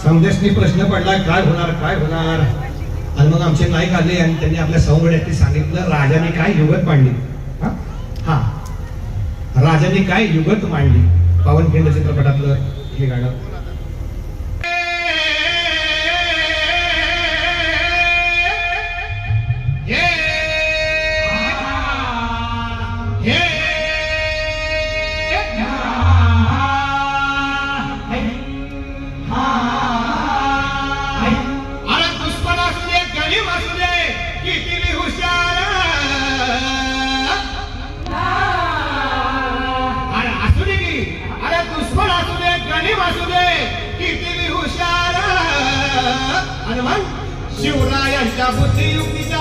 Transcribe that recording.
समदेशनी प्रश्न पडला काय होणार काय होणार, आणि मग आमचे नाईक आले आणि त्यांनी आपल्या सौंदर्याने सांगितलं राजाने काय युगत मांडली. हा राजाने काय युगत मांडली. पावनखिंड चित्रपटातलं हे गाणं. शिवरायांच्या बुद्धियुक्तीचा